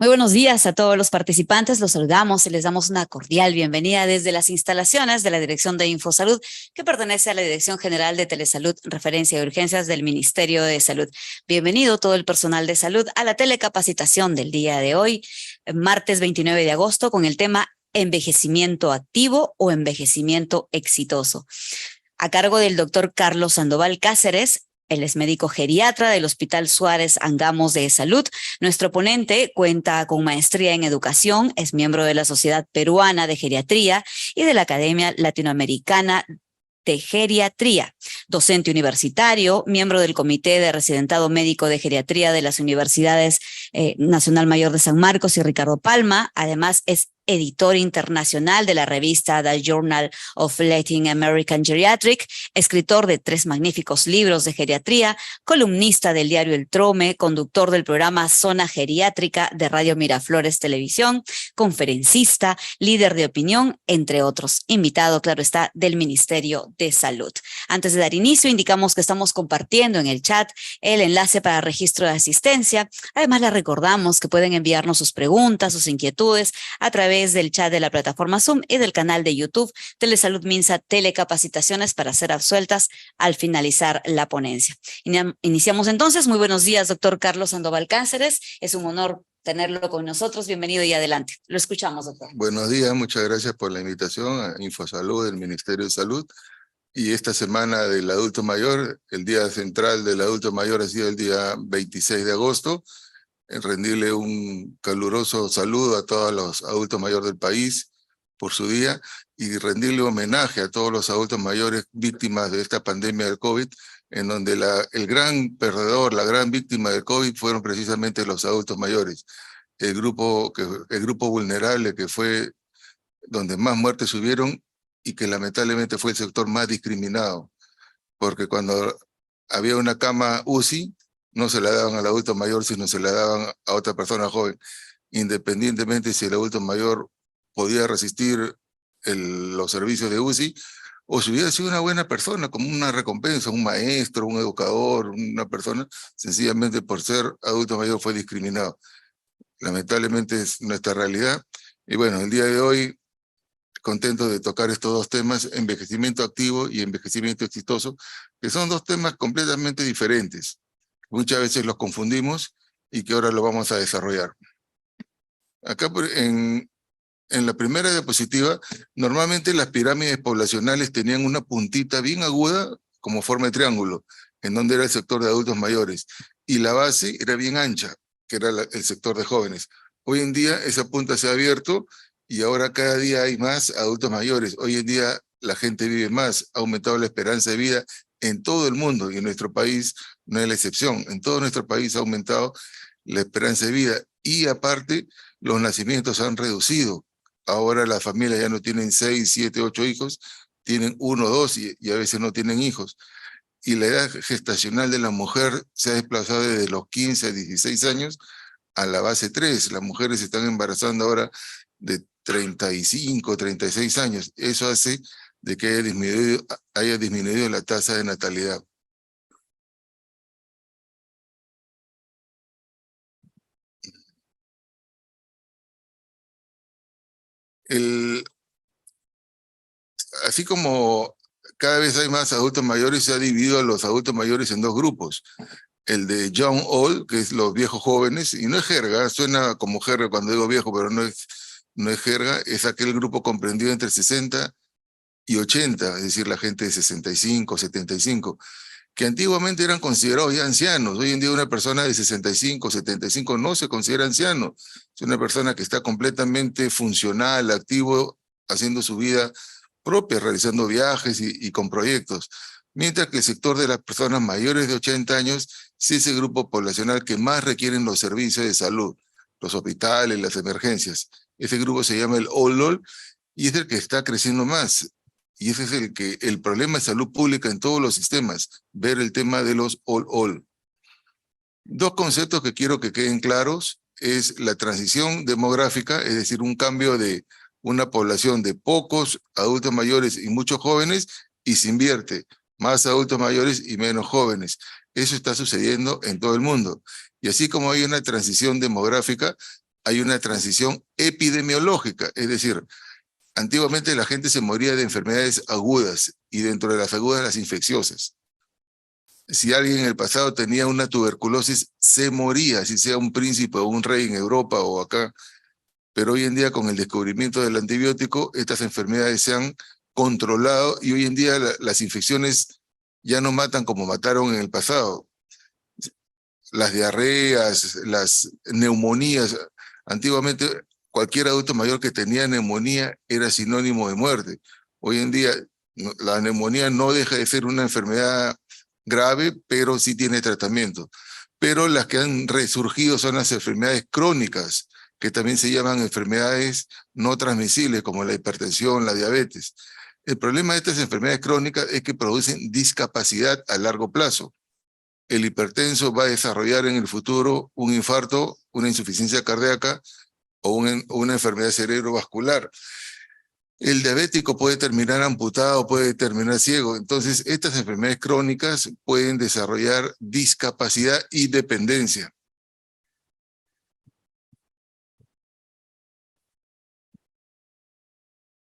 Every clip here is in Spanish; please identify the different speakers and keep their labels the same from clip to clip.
Speaker 1: Muy buenos días a todos los participantes, los saludamos y les damos una cordial bienvenida desde las instalaciones de la Dirección de Infosalud, que pertenece a la Dirección General de Telesalud, Referencia y Urgencias del Ministerio de Salud. Bienvenido todo el personal de salud a la telecapacitación del día de hoy, martes 29 de agosto, con el tema envejecimiento activo o envejecimiento exitoso. A cargo del doctor Carlos Sandoval Cáceres. Él es médico geriatra del Hospital Suárez Angamos de Salud. Nuestro ponente cuenta con maestría en educación, es miembro de la Sociedad Peruana de Geriatría y de la Academia Latinoamericana de Geriatría, docente universitario, miembro del Comité de Residentado Médico de Geriatría de las Universidades Nacional Mayor de San Marcos y Ricardo Palma. Además, es editor internacional de la revista The Journal of Latin American Geriatric, escritor de 3 magníficos libros de geriatría, columnista del diario El Trome, conductor del programa Zona Geriátrica de Radio Miraflores Televisión, conferencista, líder de opinión, entre otros. Invitado, claro está, del Ministerio de Salud. Antes de dar inicio, indicamos que estamos compartiendo en el chat el enlace para registro de asistencia. Además, les recordamos que pueden enviarnos sus preguntas, sus inquietudes a través del chat de la plataforma Zoom y del canal de YouTube Telesalud Minsa Telecapacitaciones para ser absueltas al finalizar la ponencia. Iniciamos entonces. Muy buenos días, doctor Carlos Sandoval Cáceres. Es un honor tenerlo con nosotros. Bienvenido y adelante. Lo escuchamos, doctor.
Speaker 2: Buenos días, muchas gracias por la invitación a Infosalud del Ministerio de Salud. Y esta semana del adulto mayor, el día central del adulto mayor ha sido el día 26 de agosto. Rendirle un caluroso saludo a todos los adultos mayores del país por su día y rendirle homenaje a todos los adultos mayores víctimas de esta pandemia del COVID, en donde el gran perdedor, la gran víctima del COVID fueron precisamente los adultos mayores, el grupo vulnerable que fue donde más muertes hubieron y que lamentablemente fue el sector más discriminado, porque cuando había una cama UCI, no se la daban al adulto mayor, sino se la daban a otra persona joven, independientemente si el adulto mayor podía resistir los servicios de UCI, o si hubiera sido una buena persona, como una recompensa, un maestro, un educador, una persona, sencillamente por ser adulto mayor fue discriminado. Lamentablemente es nuestra realidad. Y bueno, el día de hoy, contento de tocar estos 2 temas, envejecimiento activo y envejecimiento exitoso, que son 2 temas completamente diferentes. Muchas veces los confundimos y que ahora lo vamos a desarrollar. Acá en la primera diapositiva, normalmente las pirámides poblacionales tenían una puntita bien aguda como forma de triángulo, en donde era el sector de adultos mayores, y la base era bien ancha, que era el sector de jóvenes. Hoy en día esa punta se ha abierto y ahora cada día hay más adultos mayores. Hoy en día la gente vive más, ha aumentado la esperanza de vida en todo el mundo y en nuestro país no es la excepción. En todo nuestro país ha aumentado la esperanza de vida y aparte los nacimientos han reducido. Ahora las familias ya no tienen 6, 7, 8 hijos, tienen 1, 2 y a veces no tienen hijos. Y la edad gestacional de la mujer se ha desplazado desde los 15 a 16 años a la base 3. Las mujeres se están embarazando ahora de 35, 36 años. Eso hace de que haya disminuido la tasa de natalidad. Así como cada vez hay más adultos mayores, se ha dividido a los adultos mayores en 2 grupos. El de young old, que es los viejos jóvenes, y no es jerga, suena como jerga cuando digo viejo, pero no es jerga, es aquel grupo comprendido entre 60 y 80, es decir, la gente de 65, 75, que antiguamente eran considerados ya ancianos. Hoy en día una persona de 65, 75 no se considera anciano, es una persona que está completamente funcional, activo, haciendo su vida propia, realizando viajes y con proyectos. Mientras que el sector de las personas mayores de 80 años sí es el grupo poblacional que más requieren los servicios de salud, los hospitales, las emergencias. Ese grupo se llama el Old y es el que está creciendo más. Y ese es el problema de salud pública en todos los sistemas, ver el tema de los Old. 2 conceptos que quiero que queden claros es la transición demográfica, es decir, un cambio de una población de pocos adultos mayores y muchos jóvenes, y se invierte, más adultos mayores y menos jóvenes. Eso está sucediendo en todo el mundo. Y así como hay una transición demográfica, hay una transición epidemiológica, es decir, antiguamente la gente se moría de enfermedades agudas y dentro de las agudas las infecciosas. Si alguien en el pasado tenía una tuberculosis, se moría, si sea un príncipe o un rey en Europa o acá. Pero hoy en día, con el descubrimiento del antibiótico, estas enfermedades se han controlado y hoy en día las infecciones ya no matan como mataron en el pasado. Las diarreas, las neumonías. Antiguamente, cualquier adulto mayor que tenía neumonía era sinónimo de muerte. Hoy en día, la neumonía no deja de ser una enfermedad grave, pero sí tiene tratamiento. Pero las que han resurgido son las enfermedades crónicas, que también se llaman enfermedades no transmisibles, como la hipertensión, la diabetes. El problema de estas enfermedades crónicas es que producen discapacidad a largo plazo. El hipertenso va a desarrollar en el futuro un infarto, una insuficiencia cardíaca o una enfermedad cerebrovascular. El diabético puede terminar amputado, puede terminar ciego. Entonces, estas enfermedades crónicas pueden desarrollar discapacidad y dependencia.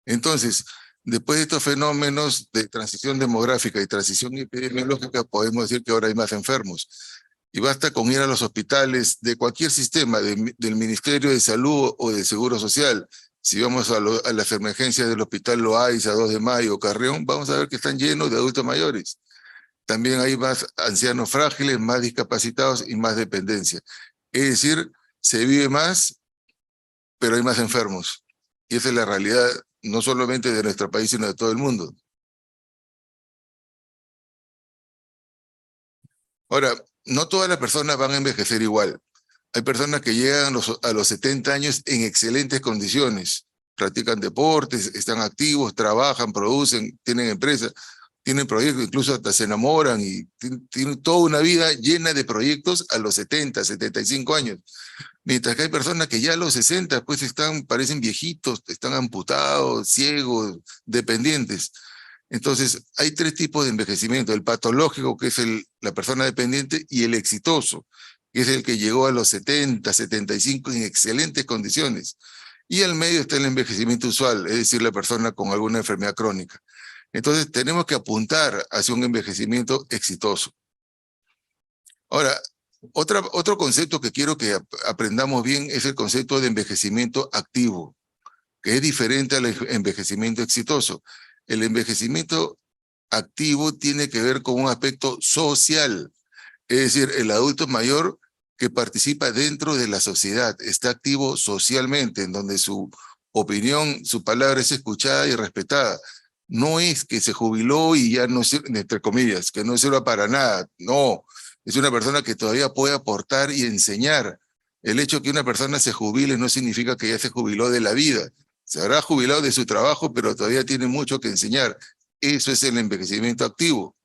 Speaker 2: Entonces, después de estos fenómenos de transición demográfica y transición epidemiológica, podemos decir que ahora hay más enfermos. Y basta con ir a los hospitales de cualquier sistema, del Ministerio de Salud o del Seguro Social. Si vamos a las emergencias del Hospital Loaiza, 2 de Mayo, Carrión, vamos a ver que están llenos de adultos mayores. También hay más ancianos frágiles, más discapacitados y más dependencia. Es decir, se vive más, pero hay más enfermos. Y esa es la realidad, no solamente de nuestro país, sino de todo el mundo. Ahora, no todas las personas van a envejecer igual. Hay personas que llegan a los 70 años en excelentes condiciones, practican deportes, están activos, trabajan, producen, tienen empresas, tienen proyectos, incluso hasta se enamoran y tienen toda una vida llena de proyectos a los 70, 75 años. Mientras que hay personas que ya a los 60 pues parecen viejitos, están amputados, ciegos, dependientes. Entonces, hay 3 tipos de envejecimiento: el patológico, que es la persona dependiente, y el exitoso, que es el que llegó a los 70, 75 en excelentes condiciones. Y al medio está el envejecimiento usual, es decir, la persona con alguna enfermedad crónica. Entonces, tenemos que apuntar hacia un envejecimiento exitoso. Ahora, otro concepto que quiero que aprendamos bien es el concepto de envejecimiento activo, que es diferente al envejecimiento exitoso. El envejecimiento activo tiene que ver con un aspecto social, es decir, el adulto mayor que participa dentro de la sociedad, está activo socialmente, en donde su opinión, su palabra es escuchada y respetada. No es que se jubiló y ya no sirve, entre comillas, que no sirva para nada. No, es una persona que todavía puede aportar y enseñar. El hecho de que una persona se jubile no significa que ya se jubiló de la vida. Se habrá jubilado de su trabajo, pero todavía tiene mucho que enseñar. Eso es el envejecimiento activo.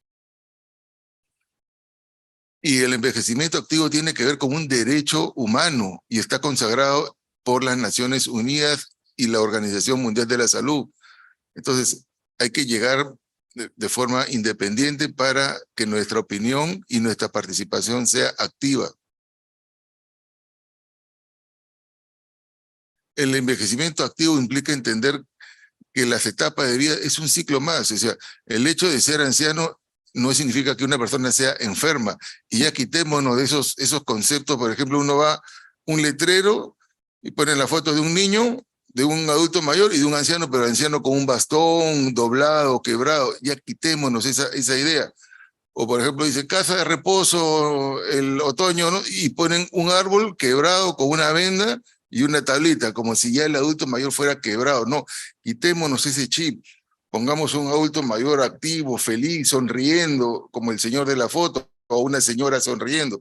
Speaker 2: Y el envejecimiento activo tiene que ver con un derecho humano y está consagrado por las Naciones Unidas y la Organización Mundial de la Salud. Entonces, hay que llegar de forma independiente para que nuestra opinión y nuestra participación sea activa. El envejecimiento activo implica entender que las etapas de vida es un ciclo más. O sea, el hecho de ser anciano no significa que una persona sea enferma. Y ya quitémonos de esos conceptos. Por ejemplo, uno va a un letrero y pone la foto de un niño, de un adulto mayor y de un anciano, pero anciano con un bastón doblado, quebrado. Ya quitémonos esa idea. O por ejemplo dice casa de reposo el otoño, ¿no? Y ponen un árbol quebrado con una venda y una tablita, como si ya el adulto mayor fuera quebrado. No, quitémonos ese chip. Pongamos un adulto mayor activo, feliz, sonriendo, como el señor de la foto, o una señora sonriendo.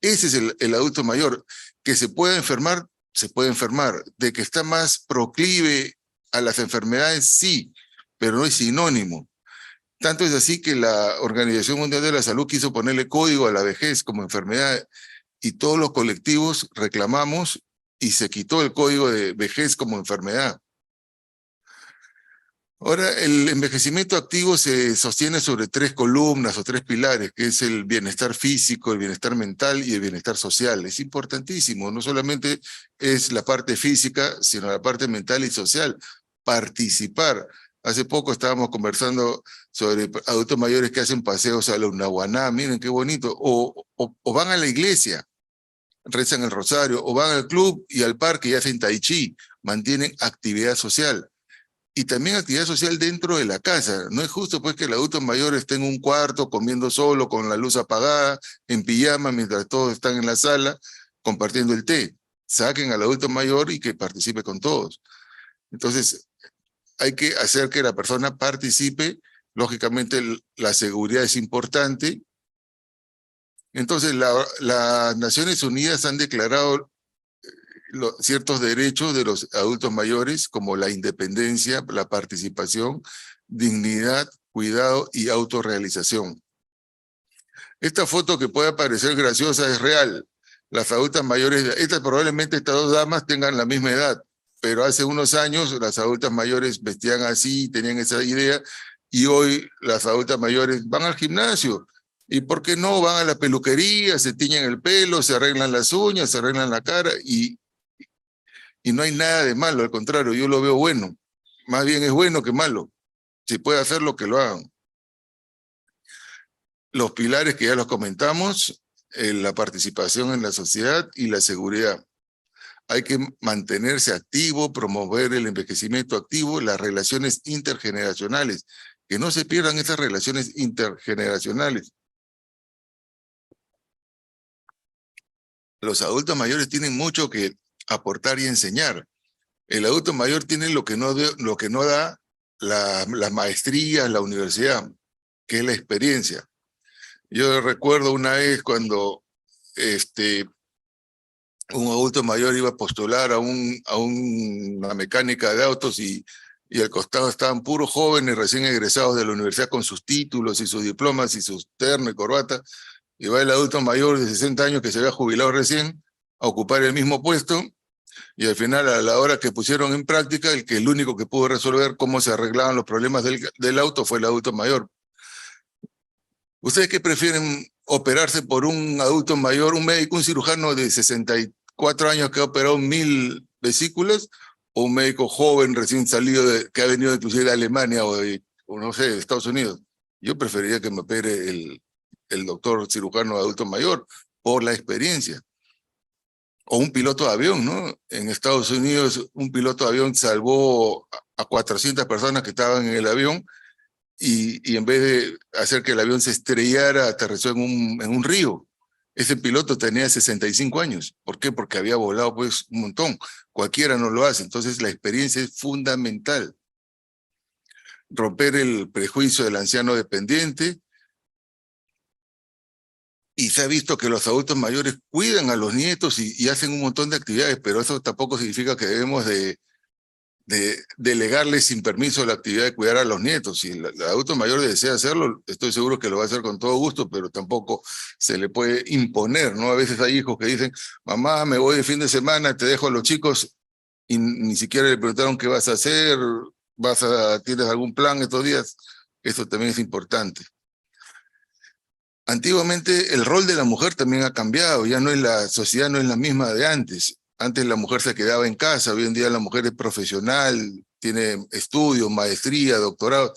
Speaker 2: Ese es el adulto mayor. Que se puede enfermar, se puede enfermar. De que está más proclive a las enfermedades, sí, pero no es sinónimo. Tanto es así que la Organización Mundial de la Salud quiso ponerle código a la vejez como enfermedad y todos los colectivos reclamamos y se quitó el código de vejez como enfermedad. Ahora, el envejecimiento activo se sostiene sobre 3 columnas o 3 pilares, que es el bienestar físico, el bienestar mental y el bienestar social. Es importantísimo, no solamente es la parte física, sino la parte mental y social. Participar. Hace poco estábamos conversando sobre adultos mayores que hacen paseos a la Unaguaná, miren qué bonito, o van a la iglesia, rezan el rosario, o van al club y al parque y hacen tai chi, mantienen actividad social. Y también actividad social dentro de la casa. No es justo pues que el adulto mayor esté en un cuarto comiendo solo, con la luz apagada, en pijama, mientras todos están en la sala compartiendo el té. Saquen al adulto mayor y que participe con todos. Entonces, hay que hacer que la persona participe. Lógicamente, la seguridad es importante. Entonces, las Naciones Unidas han declarado ciertos derechos de los adultos mayores, como la independencia, la participación, dignidad, cuidado y autorrealización. Esta foto que puede parecer graciosa es real. Las adultas mayores, probablemente estas dos damas tengan la misma edad, pero hace unos años las adultas mayores vestían así, tenían esa idea, y hoy las adultas mayores van al gimnasio. ¿Y por qué no? Van a la peluquería, se tiñen el pelo, se arreglan las uñas, se arreglan la cara, y no hay nada de malo, al contrario, yo lo veo bueno. Más bien es bueno que malo. Si puede hacerlo, que lo hagan. Los pilares que ya los comentamos, la participación en la sociedad y la seguridad. Hay que mantenerse activo, promover el envejecimiento activo, las relaciones intergeneracionales, que no se pierdan esas relaciones intergeneracionales. Los adultos mayores tienen mucho que aportar y enseñar. El adulto mayor tiene lo que no da las maestrías, la universidad, que es la experiencia. Yo recuerdo una vez cuando un adulto mayor iba a postular a una mecánica de autos y al costado estaban puros jóvenes recién egresados de la universidad con sus títulos y sus diplomas y sus terno y corbata, y va el adulto mayor de 60 años que se había jubilado recién a ocupar el mismo puesto. Y al final, a la hora que pusieron en práctica, el único que pudo resolver cómo se arreglaban los problemas del auto fue el adulto mayor. ¿Ustedes qué prefieren, operarse por un adulto mayor, un médico, un cirujano de 64 años que ha operado 1000 vesículas, o un médico joven recién salido, que ha venido inclusive de Alemania o no sé, de Estados Unidos? Yo preferiría que me opere el doctor cirujano adulto mayor por la experiencia. O un piloto de avión, ¿no? En Estados Unidos, un piloto de avión salvó a 400 personas que estaban en el avión y en vez de hacer que el avión se estrellara, aterrizó en un río. Ese piloto tenía 65 años. ¿Por qué? Porque había volado pues un montón. Cualquiera no lo hace. Entonces la experiencia es fundamental. Romper el prejuicio del anciano dependiente. Y se ha visto que los adultos mayores cuidan a los nietos y hacen un montón de actividades, pero eso tampoco significa que debemos de delegarles sin permiso la actividad de cuidar a los nietos. Si el adulto mayor desea hacerlo, estoy seguro que lo va a hacer con todo gusto, pero tampoco se le puede imponer, ¿no? A veces hay hijos que dicen, mamá, me voy de fin de semana, te dejo a los chicos, y ni siquiera le preguntaron qué vas a hacer, ¿tienes algún plan estos días? Eso también es importante. Antiguamente el rol de la mujer también ha cambiado, ya no es la sociedad, no es la misma de antes. Antes la mujer se quedaba en casa, hoy en día la mujer es profesional, tiene estudios, maestría, doctorado.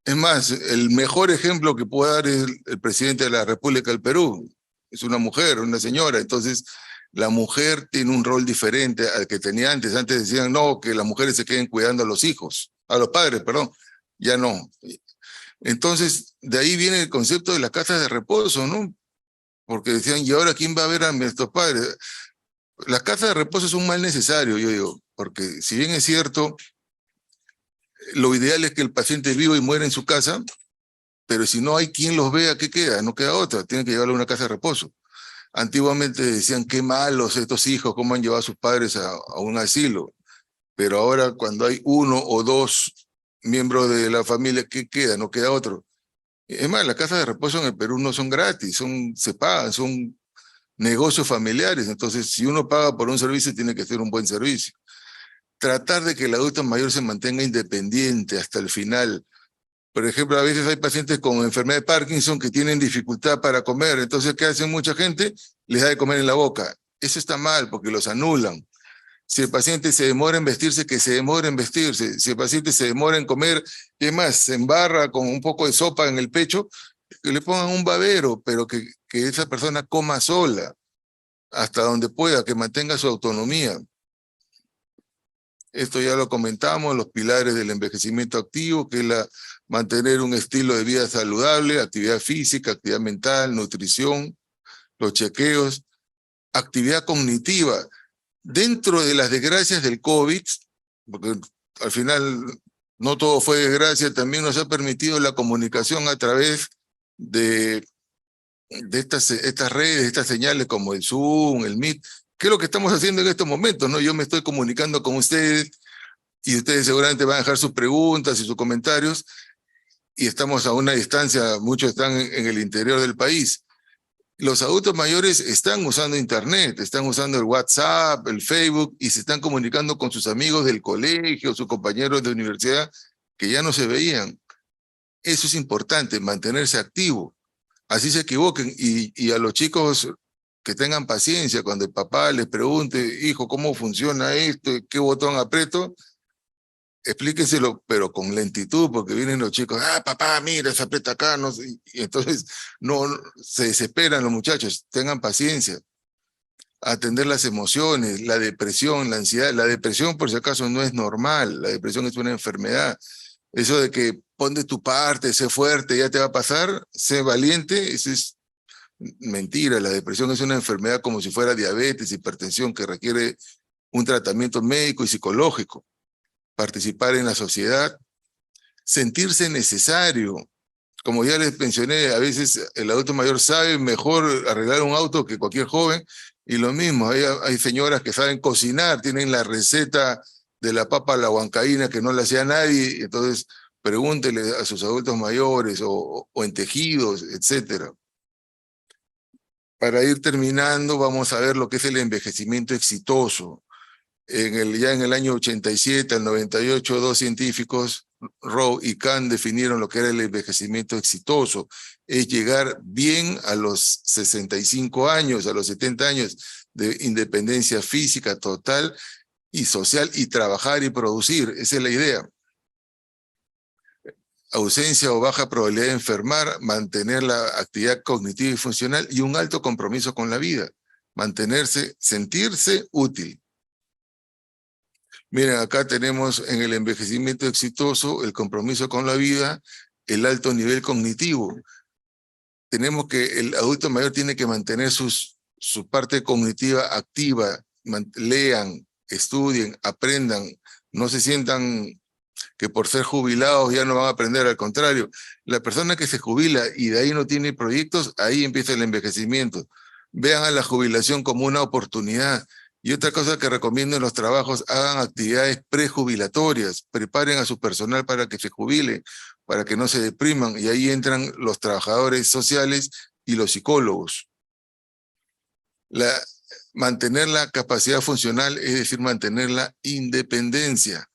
Speaker 2: Es más, el mejor ejemplo que puedo dar es el presidente de la República del Perú. Es una mujer, una señora. Entonces, la mujer tiene un rol diferente al que tenía antes. Antes decían, no, que las mujeres se queden cuidando a los hijos, a los padres, perdón. Ya no. Entonces, de ahí viene el concepto de las casas de reposo, ¿no? Porque decían, ¿y ahora quién va a ver a nuestros padres? Las casas de reposo es un mal necesario, yo digo, porque si bien es cierto, lo ideal es que el paciente viva y muera en su casa, pero si no hay quien los vea, ¿qué queda? No queda otra, tienen que llevarlo a una casa de reposo. Antiguamente decían, qué malos estos hijos, cómo han llevado a sus padres a un asilo, pero ahora cuando hay uno o dos miembros de la familia, ¿qué queda? No queda otro. Es más, las casas de reposo en el Perú no son gratis, se pagan, son negocios familiares. Entonces, si uno paga por un servicio, tiene que ser un buen servicio. tratar de que el adulto mayor se mantenga independiente hasta el final. Por ejemplo, a veces hay pacientes con enfermedad de Parkinson que tienen dificultad para comer. Entonces, ¿qué hace mucha gente? Les da de comer en la boca. Eso está mal porque los anulan. Si el paciente se demora en vestirse, que se demore en vestirse. Si el paciente se demora en comer, ¿qué más? Se embarra con un poco de sopa en el pecho, que le pongan un babero, pero que esa persona coma sola hasta donde pueda, que mantenga su autonomía. Esto ya lo comentamos, los pilares del envejecimiento activo, que es mantener un estilo de vida saludable, actividad física, actividad mental, nutrición, los chequeos, actividad cognitiva. Dentro de las desgracias del COVID, porque al final no todo fue desgracia, también nos ha permitido la comunicación a través de estas redes, estas señales como el Zoom, el Meet, que es lo que estamos haciendo en estos momentos, ¿no? Yo me estoy comunicando con ustedes y ustedes seguramente van a dejar sus preguntas y sus comentarios y estamos a una distancia, muchos están en el interior del país. Los adultos mayores están usando internet, están usando el WhatsApp, el Facebook y se están comunicando con sus amigos del colegio, sus compañeros de universidad que ya no se veían. Eso es importante, mantenerse activo. Así se equivoquen y a los chicos que tengan paciencia cuando el papá les pregunte, hijo, ¿cómo funciona esto? ¿Qué botón aprieto? Explíquenselo, pero con lentitud, porque vienen los chicos, papá, mira, se aprieta acá, no sé, y entonces no se desesperan los muchachos, tengan paciencia, atender las emociones, la depresión, la ansiedad. La depresión, por si acaso, no es normal, la depresión es una enfermedad. Eso de que pon de tu parte, sé fuerte, ya te va a pasar, sé valiente, eso es mentira. La depresión es una enfermedad como si fuera diabetes, hipertensión, que requiere un tratamiento médico y psicológico. Participar en la sociedad, sentirse necesario. Como ya les mencioné, a veces el adulto mayor sabe mejor arreglar un auto que cualquier joven, y lo mismo, hay señoras que saben cocinar, tienen la receta de la papa a la huancaína que no la hacía nadie, entonces pregúntele a sus adultos mayores o en tejidos, etcétera. Para ir terminando, vamos a ver lo que es el envejecimiento exitoso. Ya en el año 87 al 98, dos científicos, Rowe y Kahn, definieron lo que era el envejecimiento exitoso. Es llegar bien a los 65 años, a los 70 años de independencia física total y social y trabajar y producir. Esa es la idea. Ausencia o baja probabilidad de enfermar, mantener la actividad cognitiva y funcional y un alto compromiso con la vida. Mantenerse, sentirse útil. Miren, acá tenemos en el envejecimiento exitoso el compromiso con la vida, el alto nivel cognitivo. Tenemos que el adulto mayor tiene que mantener su parte cognitiva activa, lean, estudien, aprendan, no se sientan que por ser jubilados ya no van a aprender, al contrario. La persona que se jubila y de ahí no tiene proyectos, ahí empieza el envejecimiento. Vean a la jubilación como una oportunidad. Y otra cosa que recomiendo en los trabajos, hagan actividades prejubilatorias, preparen a su personal para que se jubile, para que no se depriman, y ahí entran los trabajadores sociales y los psicólogos. Mantener la capacidad funcional, es decir, mantener la independencia.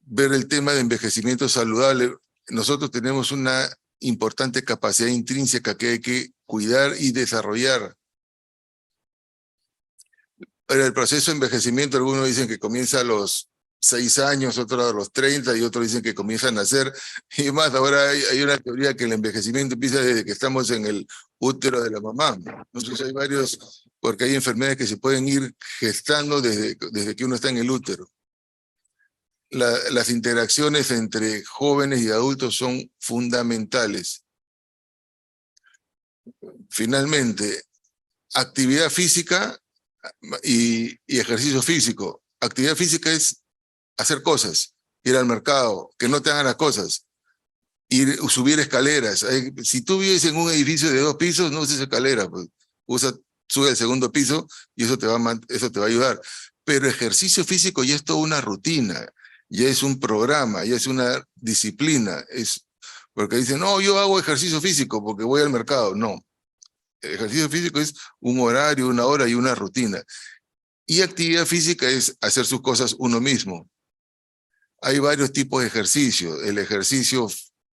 Speaker 2: Ver el tema de envejecimiento saludable. Nosotros tenemos una importante capacidad intrínseca que hay que cuidar y desarrollar. Pero el proceso de envejecimiento, algunos dicen que comienza a los 6 años, otros a los 30, y otros dicen que comienza a nacer. Y más, ahora hay una teoría que el envejecimiento empieza desde que estamos en el útero de la mamá. Entonces hay varios, porque hay enfermedades que se pueden ir gestando desde que uno está en el útero. Las interacciones entre jóvenes y adultos son fundamentales. Finalmente, actividad física y ejercicio físico. Actividad física es hacer cosas, ir al mercado, que no te hagan las cosas, subir escaleras. Si tú vives en un edificio de 2 pisos, no uses escaleras, pues sube al segundo piso y eso te va a ayudar. Pero ejercicio físico ya es toda una rutina, ya es un programa, ya es una disciplina. Porque dicen, no, yo hago ejercicio físico porque voy al mercado. No. El ejercicio físico es un horario, una hora y una rutina. Y actividad física es hacer sus cosas uno mismo. Hay varios tipos de ejercicio. El ejercicio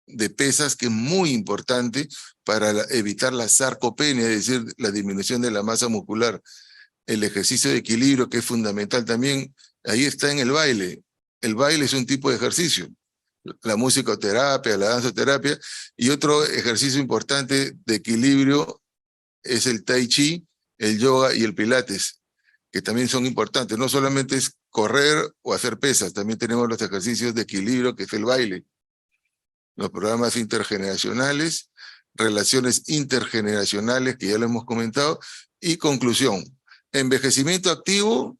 Speaker 2: de pesas, que es muy importante para evitar la sarcopenia, es decir, la disminución de la masa muscular. El ejercicio de equilibrio, que es fundamental también, ahí está en el baile. El baile es un tipo de ejercicio. La musicoterapia, la danzoterapia, y otro ejercicio importante de equilibrio es el tai chi, el yoga y el pilates, que también son importantes. No solamente es correr o hacer pesas, también tenemos los ejercicios de equilibrio, que es el baile, los programas intergeneracionales, relaciones intergeneracionales, que ya lo hemos comentado, y conclusión. Envejecimiento activo,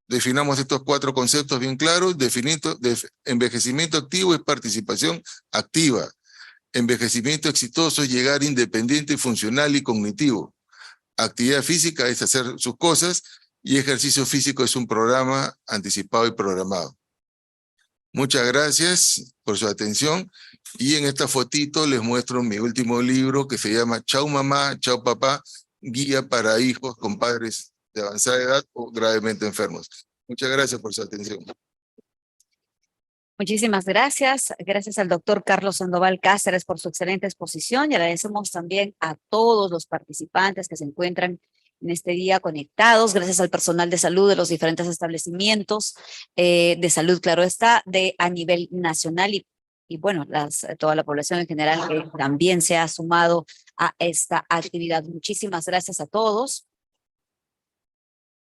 Speaker 2: definamos estos 4 conceptos bien claros. Envejecimiento activo es participación activa. Envejecimiento exitoso es llegar independiente, funcional y cognitivo. Actividad física es hacer sus cosas, y ejercicio físico es un programa anticipado y programado. Muchas gracias por su atención, y en esta fotito les muestro mi último libro, que se llama Chau Mamá, Chau Papá, guía para hijos con padres de avanzada edad o gravemente enfermos. Muchas gracias por su atención.
Speaker 1: Muchísimas gracias. Gracias al doctor Carlos Sandoval Cáceres por su excelente exposición, y agradecemos también a todos los participantes que se encuentran en este día conectados. Gracias al personal de salud de los diferentes establecimientos de salud, claro está, a nivel nacional, y bueno, toda la población en general que también se ha sumado a esta actividad. Muchísimas gracias a todos.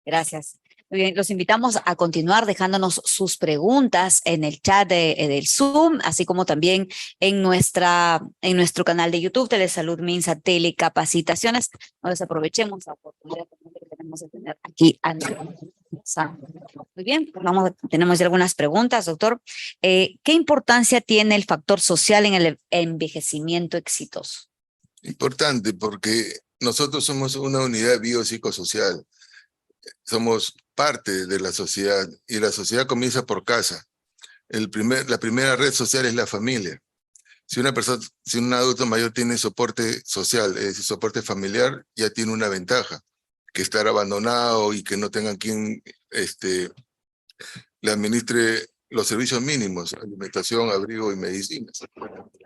Speaker 1: Gracias. Muy bien, los invitamos a continuar dejándonos sus preguntas en el chat del Zoom, así como también en nuestro canal de YouTube, Telesalud Minsa Telecapacitaciones. No desaprovechemos la oportunidad que tenemos de tener aquí a Muy bien, tenemos ya algunas preguntas, doctor. ¿Qué importancia tiene el factor social en el envejecimiento exitoso?
Speaker 2: Importante, porque nosotros somos una unidad biopsicosocial. Somos parte de la sociedad, y la sociedad comienza por casa. La primera red social es la familia. Si un adulto mayor tiene soporte social, es decir, soporte familiar, ya tiene una ventaja, que estar abandonado y que no tengan quien le administre los servicios mínimos: alimentación, abrigo y medicinas.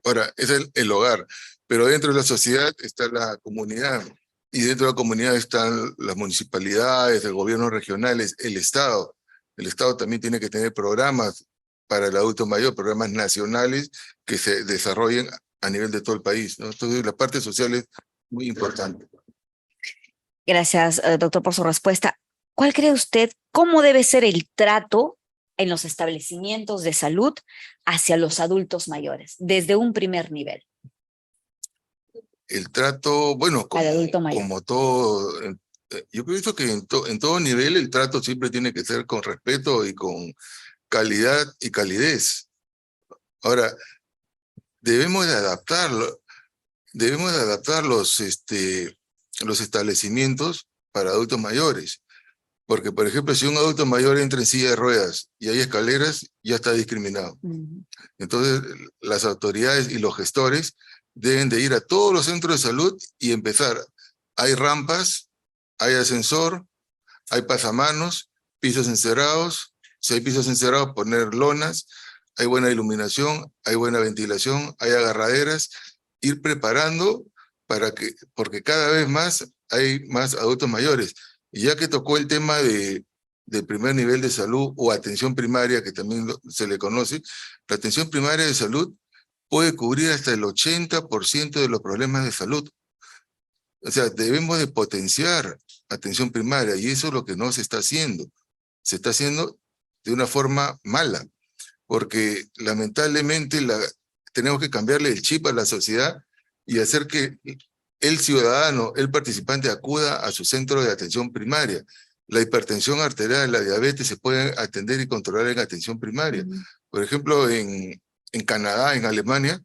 Speaker 2: Ahora, es el hogar, pero dentro de la sociedad está la comunidad, y dentro de la comunidad están las municipalidades, los gobiernos regionales, el Estado. El Estado también tiene que tener programas para el adulto mayor, programas nacionales que se desarrollen a nivel de todo el país, ¿no? Entonces, la parte social es muy importante.
Speaker 1: Gracias, doctor, por su respuesta. ¿Cuál cree usted, cómo debe ser el trato en los establecimientos de salud hacia los adultos mayores, desde un primer nivel?
Speaker 2: El trato, bueno,
Speaker 1: Al adulto mayor.
Speaker 2: como todo, yo pienso que en todo nivel el trato siempre tiene que ser con respeto y con calidad y calidez. Ahora, debemos de adaptar los establecimientos para adultos mayores. Porque, por ejemplo, si un adulto mayor entra en silla de ruedas y hay escaleras, ya está discriminado. Entonces, las autoridades y los gestores deben de ir a todos los centros de salud y empezar. Hay rampas, hay ascensor, hay pasamanos, pisos encerados. Si hay pisos encerados, poner lonas. Hay buena iluminación, hay buena ventilación, hay agarraderas. Ir preparando porque cada vez más hay más adultos mayores. Y ya que tocó el tema de primer nivel de salud o atención primaria, que también se le conoce, la atención primaria de salud puede cubrir hasta el 80% de los problemas de salud. O sea, debemos de potenciar atención primaria, y eso es lo que no se está haciendo. Se está haciendo de una forma mala, porque lamentablemente tenemos que cambiarle el chip a la sociedad y hacer que el ciudadano, el participante, acuda a su centro de atención primaria. La hipertensión arterial, la diabetes se pueden atender y controlar en atención primaria. Por ejemplo, en Canadá, en Alemania,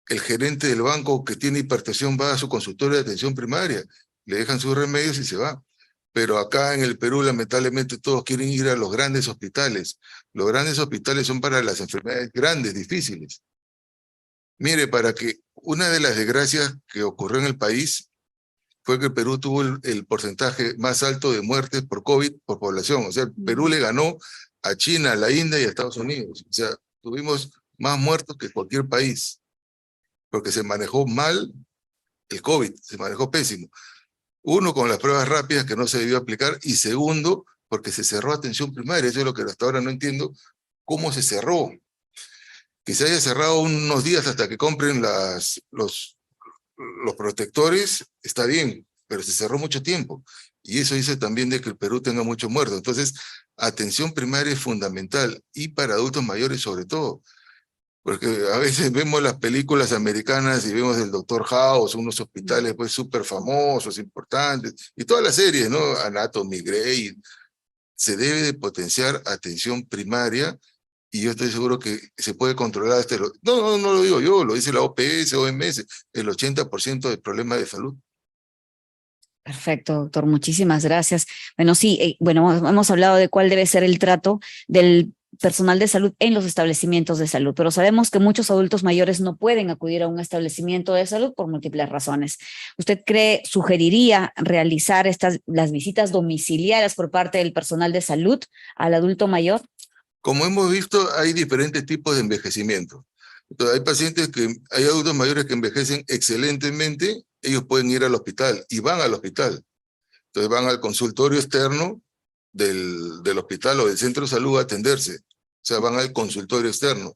Speaker 2: el gerente del banco que tiene hipertensión va a su consultorio de atención primaria, le dejan sus remedios y se va. Pero acá en el Perú, lamentablemente, todos quieren ir a los grandes hospitales. Los grandes hospitales son para las enfermedades grandes, difíciles. Mire, para que una de las desgracias que ocurrió en el país fue que el Perú tuvo el porcentaje más alto de muertes por COVID por población. O sea, el Perú le ganó a China, a la India y a Estados Unidos. O sea, tuvimos más muertos que cualquier país, porque se manejó mal el COVID, se manejó pésimo. Uno, con las pruebas rápidas que no se debió aplicar, y segundo, porque se cerró atención primaria. Eso es lo que hasta ahora no entiendo, cómo se cerró. Que se haya cerrado unos días hasta que compren los protectores, está bien, pero se cerró mucho tiempo. Y eso dice también de que el Perú tenga muchos muertos. Entonces, atención primaria es fundamental, y para adultos mayores sobre todo. Porque a veces vemos las películas americanas y vemos el Dr. House, unos hospitales pues súper famosos, importantes, y todas las series, ¿no? Anatomy, Grey. Se debe de potenciar atención primaria, y yo estoy seguro que se puede controlar no lo digo yo, lo dice la OPS, OMS, el 80% del problema de salud.
Speaker 1: Perfecto, doctor, muchísimas gracias. Bueno, sí, bueno, hemos hablado de cuál debe ser el trato del personal de salud en los establecimientos de salud, pero sabemos que muchos adultos mayores no pueden acudir a un establecimiento de salud por múltiples razones. ¿Usted sugeriría realizar las visitas domiciliarias por parte del personal de salud al adulto mayor?
Speaker 2: Como hemos visto, hay diferentes tipos de envejecimiento. Entonces, hay adultos mayores que envejecen excelentemente, ellos pueden ir al hospital y van al hospital. Entonces van al consultorio externo del hospital o del centro de salud a atenderse. O sea, van al consultorio externo,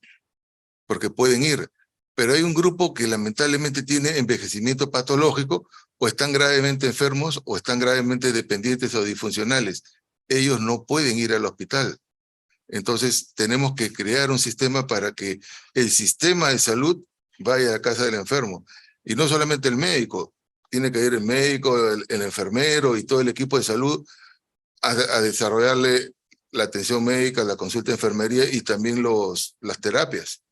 Speaker 2: porque pueden ir. Pero hay un grupo que lamentablemente tiene envejecimiento patológico, o están gravemente enfermos, o están gravemente dependientes o disfuncionales. Ellos no pueden ir al hospital. Entonces tenemos que crear un sistema para que el sistema de salud vaya a la casa del enfermo. Y no solamente el médico, tiene que ir el médico, el enfermero y todo el equipo de salud a desarrollarle la atención médica, la consulta de enfermería y también las terapias.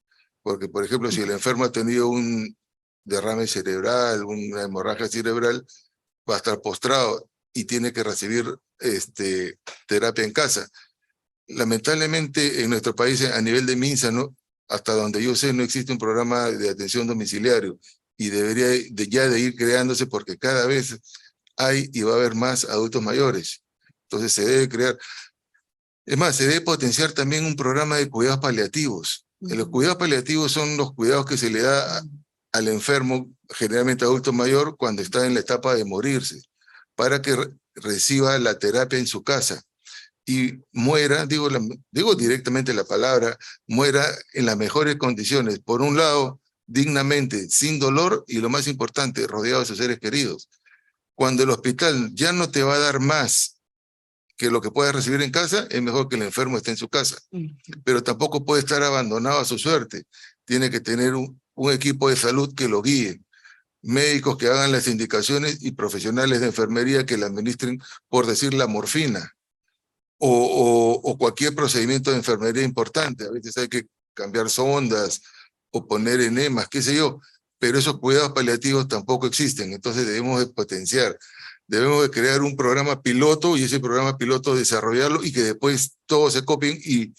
Speaker 2: Porque, por ejemplo, si el enfermo ha tenido un derrame cerebral, una hemorragia cerebral, va a estar postrado y tiene que recibir terapia en casa. Lamentablemente, en nuestro país, a nivel de MINSA, ¿no? Hasta donde yo sé, no existe un programa de atención domiciliario, y debería ya de ir creándose, porque cada vez hay y va a haber más adultos mayores. Entonces se debe crear. Es más, se debe potenciar también un programa de cuidados paliativos. Los cuidados paliativos son los cuidados que se le da al enfermo, generalmente adulto mayor, cuando está en la etapa de morirse, para que reciba la terapia en su casa y muera, digo directamente la palabra, muera en las mejores condiciones. Por un lado, dignamente, sin dolor, y lo más importante, rodeado de sus seres queridos. Cuando el hospital ya no te va a dar más que lo que puedas recibir en casa, es mejor que el enfermo esté en su casa. Pero tampoco puede estar abandonado a su suerte. Tiene que tener un equipo de salud que lo guíe, médicos que hagan las indicaciones y profesionales de enfermería que le administren, por decir, la morfina o cualquier procedimiento de enfermería importante. A veces hay que cambiar sondas o poner enemas, qué sé yo, pero esos cuidados paliativos tampoco existen. Entonces debemos de potenciar. Debemos de crear un programa piloto, y ese programa piloto desarrollarlo, y que después todos se copien y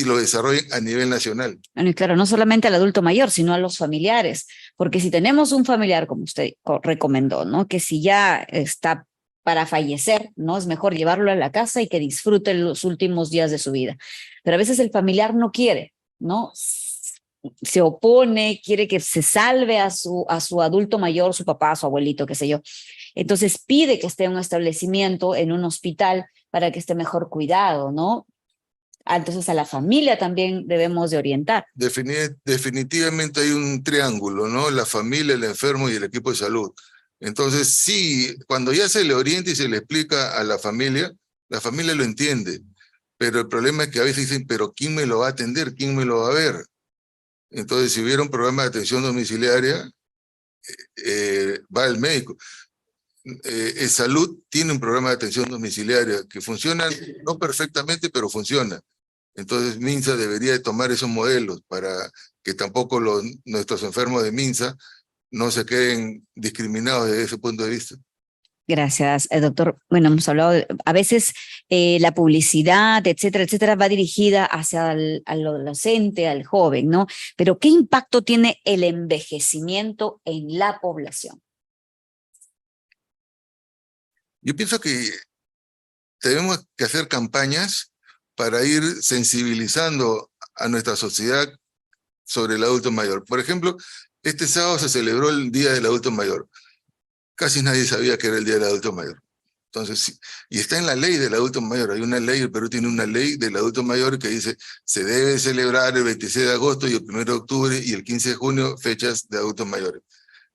Speaker 2: lo desarrollen a nivel nacional.
Speaker 1: Bueno, y claro, no solamente al adulto mayor, sino a los familiares, porque si tenemos un familiar, como usted recomendó, ¿no? Que si ya está para fallecer, ¿no? Es mejor llevarlo a la casa y que disfrute los últimos días de su vida. Pero a veces el familiar no quiere, ¿no? Se opone, quiere que se salve a su adulto mayor, su papá, su abuelito, qué sé yo. Entonces pide que esté en un establecimiento, en un hospital, para que esté mejor cuidado, ¿no? Entonces a la familia también debemos de orientar.
Speaker 2: Definitivamente hay un triángulo, ¿no? La familia, el enfermo y el equipo de salud. Entonces, sí, cuando ya se le orienta y se le explica a la familia lo entiende. Pero el problema es que a veces dicen, pero ¿quién me lo va a atender? ¿Quién me lo va a ver? Entonces, si hubiera un programa de atención domiciliaria, va el médico. Salud tiene un programa de atención domiciliaria que funciona, no perfectamente, pero funciona. Entonces MINSA debería de tomar esos modelos para que tampoco nuestros enfermos de MINSA no se queden discriminados desde ese punto de vista.
Speaker 1: Gracias, doctor. Bueno, hemos hablado, a veces la publicidad, etcétera, etcétera, va dirigida hacia al adolescente, al joven, ¿no? Pero ¿qué impacto tiene el envejecimiento en la población?
Speaker 2: Yo pienso que tenemos que hacer campañas para ir sensibilizando a nuestra sociedad sobre el adulto mayor. Por ejemplo, este sábado se celebró el Día del Adulto Mayor. Casi nadie sabía que era el Día del Adulto Mayor. Entonces, y está en la ley del adulto mayor. Hay una ley, el Perú tiene una ley del adulto mayor que dice se debe celebrar el 26 de agosto y el 1 de octubre y el 15 de junio, fechas de adultos mayores.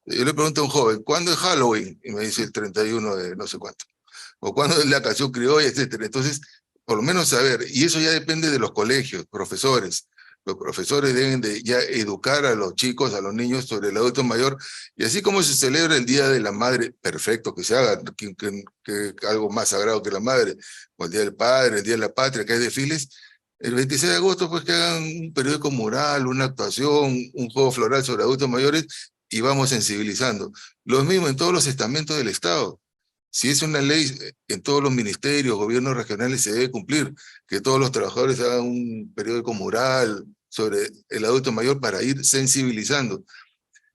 Speaker 2: Yo le pregunto a un joven, ¿cuándo es Halloween? Y me dice el 31 de no sé cuánto. O cuándo es la canción criolla, etcétera. Entonces, por lo menos saber, y eso ya depende de los colegios, profesores. Los profesores deben de ya educar a los chicos, a los niños sobre el adulto mayor, y así como se celebra el Día de la Madre, perfecto que se haga, que algo más sagrado que la madre, o el Día del Padre, el Día de la Patria, que hay desfiles, el 26 de agosto pues que hagan un periódico mural, una actuación, un juego floral sobre adultos mayores, y vamos sensibilizando. Lo mismo en todos los estamentos del Estado. Si es una ley, en todos los ministerios, gobiernos regionales se debe cumplir, que todos los trabajadores hagan un periódico mural sobre el adulto mayor para ir sensibilizando.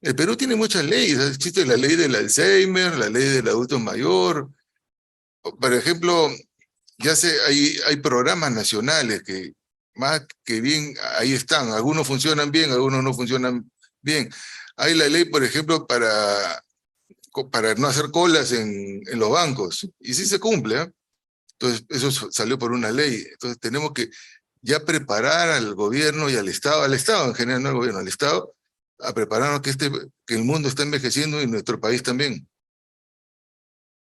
Speaker 2: El Perú tiene muchas leyes, existe la ley del Alzheimer, la ley del adulto mayor. Por ejemplo, hay programas nacionales que más que bien ahí están, algunos funcionan bien, algunos no funcionan bien. Hay la ley, por ejemplo, para no hacer colas en los bancos, y sí se cumple, ¿eh? Entonces, eso salió por una ley. Entonces, tenemos que ya preparar al gobierno y al Estado en general, no al gobierno, al Estado, a prepararnos que el mundo está envejeciendo y nuestro país también.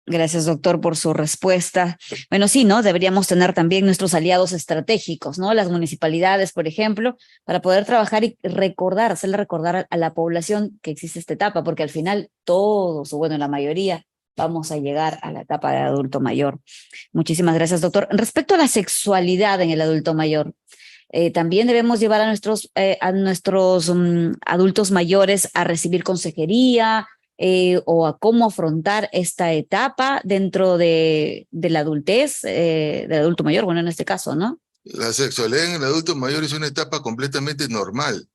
Speaker 1: Gracias, doctor, por su respuesta. Bueno, sí, ¿no? Deberíamos tener también nuestros aliados estratégicos, ¿no? Las municipalidades, por ejemplo, para poder trabajar y recordar, hacerle recordar a la población que existe esta etapa, porque al final todos, o bueno, la mayoría, vamos a llegar a la etapa de adulto mayor. Muchísimas gracias, doctor. Respecto a la sexualidad en el adulto mayor, también debemos llevar a nuestros adultos mayores a recibir consejería, o a cómo afrontar esta etapa dentro de la adultez, del adulto mayor, bueno, en este caso, ¿no?
Speaker 2: La sexualidad en el adulto mayor es una etapa completamente normal.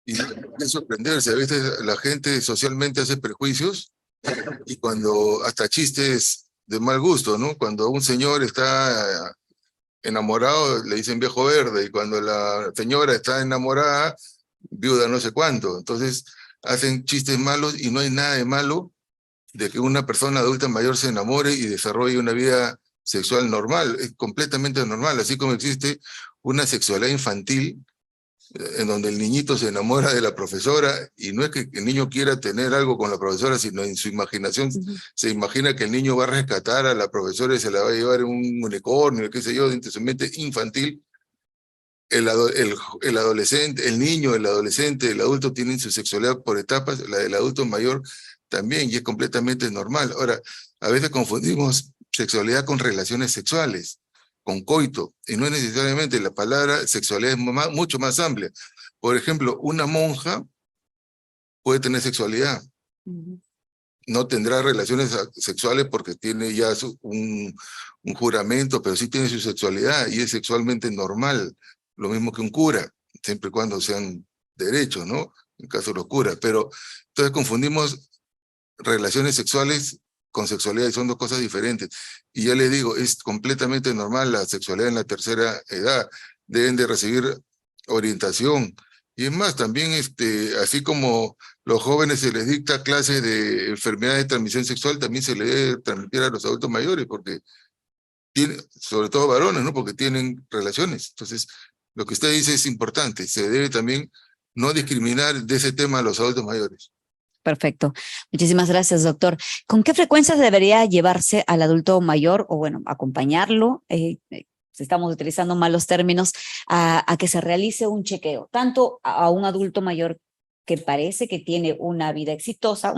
Speaker 2: Y es sorprenderse, a veces la gente socialmente hace prejuicios y cuando hasta chistes de mal gusto, ¿no? Cuando un señor está enamorado le dicen viejo verde y cuando la señora está enamorada, viuda no sé cuánto. Entonces hacen chistes malos y no hay nada de malo de que una persona adulta mayor se enamore y desarrolle una vida sexual normal. Es completamente normal, así como existe una sexualidad infantil en donde el niñito se enamora de la profesora y no es que el niño quiera tener algo con la profesora, sino en su imaginación se imagina que el niño va a rescatar a la profesora y se la va a llevar en un unicornio, qué sé yo, dentro de su mente infantil. El adolescente, el niño, el adolescente, el adulto tienen su sexualidad por etapas, la del adulto mayor también, y es completamente normal. Ahora, a veces confundimos sexualidad con relaciones sexuales, con coito, y no es necesariamente, la palabra sexualidad es mucho más amplia. Por ejemplo, una monja puede tener sexualidad, no tendrá relaciones sexuales porque tiene ya un juramento, pero sí tiene su sexualidad y es sexualmente normal, lo mismo que un cura, siempre y cuando sean derechos, ¿no? En el caso de los curas, pero entonces confundimos relaciones sexuales con sexualidad y son dos cosas diferentes. Y ya les digo, es completamente normal la sexualidad en la tercera edad, deben de recibir orientación. Y es más, también así como los jóvenes se les dicta clases de enfermedades de transmisión sexual, también se les debe transmitir a los adultos mayores, porque sobre todo varones, ¿no? Porque tienen relaciones. Entonces, lo que usted dice es importante, se debe también no discriminar de ese tema a los adultos mayores.
Speaker 1: Perfecto. Muchísimas gracias, doctor. ¿Con qué frecuencia debería llevarse al adulto mayor o, bueno, acompañarlo? Si estamos utilizando malos términos, a que se realice un chequeo, tanto a un adulto mayor que parece que tiene una vida exitosa,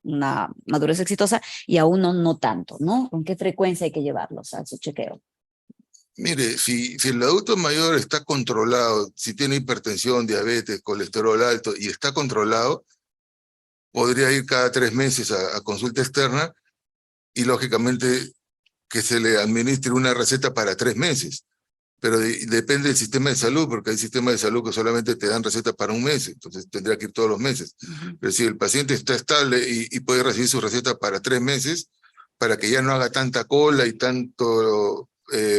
Speaker 1: una madurez exitosa, y a uno no tanto, ¿no? ¿Con qué frecuencia hay que llevarlos a su chequeo?
Speaker 2: Mire, si el adulto mayor está controlado, si tiene hipertensión, diabetes, colesterol alto y está controlado, podría ir cada 3 meses a consulta externa y lógicamente que se le administre una receta para 3 meses. Pero depende del sistema de salud, porque hay sistemas de salud que solamente te dan receta para 1 mes, entonces tendría que ir todos los meses. Pero si el paciente está estable y puede recibir su receta para 3 meses, para que ya no haga tanta cola y tanto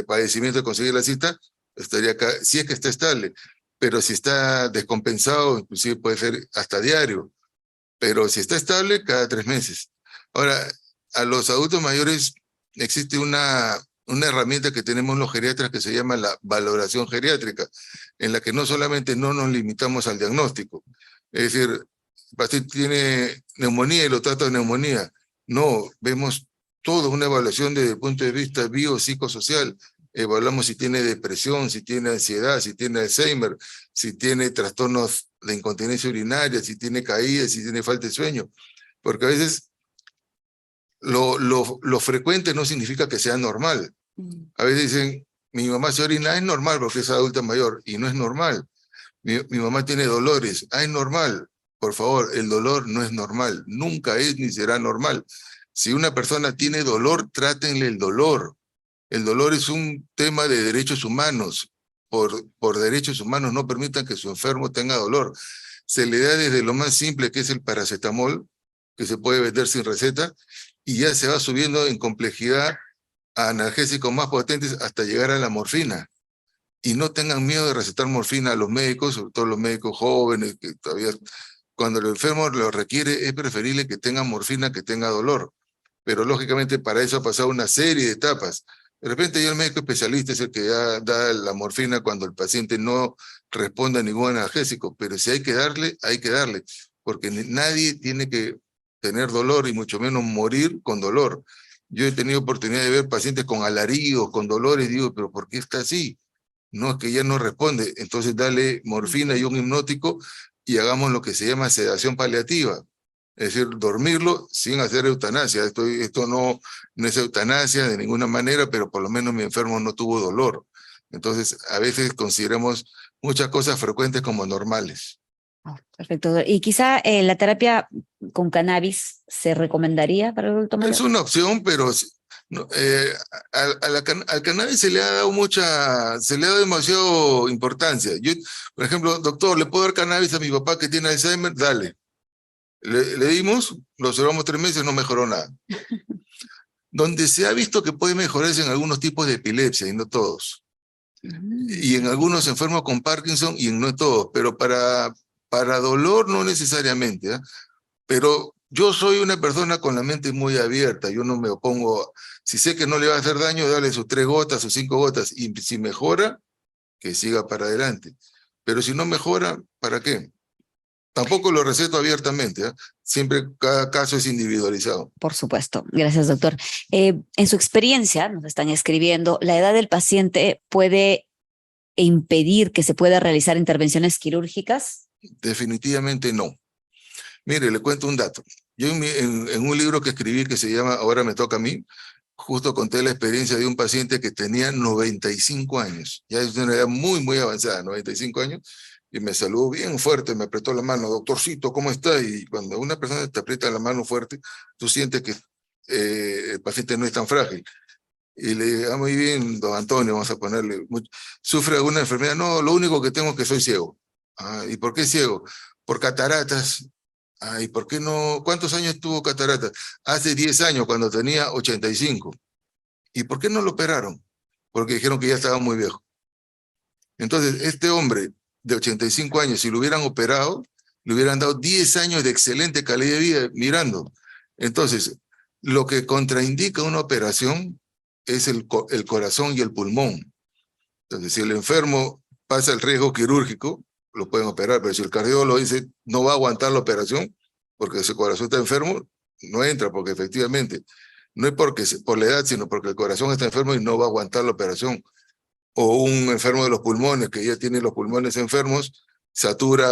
Speaker 2: padecimiento de conseguir la cita, estaría acá, si es que está estable. Pero si está descompensado, inclusive puede ser hasta diario. Pero si está estable, cada 3 meses. Ahora, a los adultos mayores existe una herramienta que tenemos los geriatras que se llama la valoración geriátrica, en la que no solamente no nos limitamos al diagnóstico. Es decir, el paciente tiene neumonía y lo trata de neumonía. No, vemos toda una evaluación desde el punto de vista biopsicosocial. Evaluamos si tiene depresión, si tiene ansiedad, si tiene Alzheimer, si tiene trastornos de incontinencia urinaria, si tiene caídas, si tiene falta de sueño. Porque a veces lo frecuente no significa que sea normal. A veces dicen, mi mamá se orina, es normal porque es adulta mayor, y no es normal. Mi mamá tiene dolores, es normal. Por favor, el dolor no es normal, nunca es ni será normal. Si una persona tiene dolor, trátenle el dolor. El dolor es un tema de derechos humanos. Por derechos humanos no permitan que su enfermo tenga dolor. Se le da desde lo más simple, que es el paracetamol, que se puede vender sin receta, y ya se va subiendo en complejidad a analgésicos más potentes hasta llegar a la morfina. Y no tengan miedo de recetar morfina a los médicos, sobre todo los médicos jóvenes, que todavía, cuando el enfermo lo requiere, es preferible que tenga morfina que tenga dolor. Pero lógicamente para eso ha pasado una serie de etapas. De repente ya el médico especialista es el que da la morfina cuando el paciente no responde a ningún analgésico, pero si hay que darle, hay que darle, porque nadie tiene que tener dolor y mucho menos morir con dolor. Yo he tenido oportunidad de ver pacientes con alaridos, con dolores, digo, pero ¿por qué está así? No, es que ya no responde, entonces dale morfina y un hipnótico y hagamos lo que se llama sedación paliativa. Es decir, dormirlo sin hacer eutanasia. Esto no es eutanasia de ninguna manera, pero por lo menos mi enfermo no tuvo dolor. Entonces, a veces consideramos muchas cosas frecuentes como normales.
Speaker 1: Perfecto. Y quizá la terapia con cannabis se recomendaría para el adulto
Speaker 2: Es
Speaker 1: mayor.
Speaker 2: una opción, pero no, al cannabis se le ha dado demasiado importancia. Yo, por ejemplo, doctor, ¿le puedo dar cannabis a mi papá que tiene Alzheimer? Dale. Le dimos, lo observamos 3 meses, no mejoró nada. Donde se ha visto que puede mejorarse en algunos tipos de epilepsia y no todos. Y en algunos enfermos con Parkinson y en no todos, pero para dolor no necesariamente. ¿Eh? Pero yo soy una persona con la mente muy abierta, yo no me opongo, si sé que no le va a hacer daño, dale sus 3 gotas o 5 gotas, y si mejora, que siga para adelante. Pero si no mejora, ¿para qué? Tampoco lo receto abiertamente, ¿eh? Siempre cada caso es individualizado.
Speaker 1: Por supuesto. Gracias, doctor. En su experiencia, nos están escribiendo, ¿la edad del paciente puede impedir que se pueda realizar intervenciones quirúrgicas?
Speaker 2: Definitivamente no. Mire, le cuento un dato. Yo en un libro que escribí que se llama Ahora me toca a mí, justo conté la experiencia de un paciente que tenía 95 años. Ya es una edad muy, muy avanzada, 95 años, y me saludó bien fuerte, me apretó la mano, doctorcito, ¿cómo está? Y cuando una persona te aprieta la mano fuerte, tú sientes que el paciente no es tan frágil. Y le dije, muy bien, don Antonio, vamos a ponerle, ¿sufre alguna enfermedad? No, lo único que tengo es que soy ciego. ¿Y por qué ciego? Por cataratas. ¿Y por qué no? ¿Cuántos años tuvo cataratas? Hace 10 años, cuando tenía 85. ¿Y por qué no lo operaron? Porque dijeron que ya estaba muy viejo. Entonces, este hombre de 85 años, si lo hubieran operado, le hubieran dado 10 años de excelente calidad de vida mirando. Entonces, lo que contraindica una operación es el corazón y el pulmón. Entonces, si el enfermo pasa el riesgo quirúrgico, lo pueden operar, pero si el cardiólogo dice no va a aguantar la operación porque su corazón está enfermo, no entra, porque efectivamente no es por la edad, sino porque el corazón está enfermo y no va a aguantar la operación. O un enfermo de los pulmones que ya tiene los pulmones enfermos, satura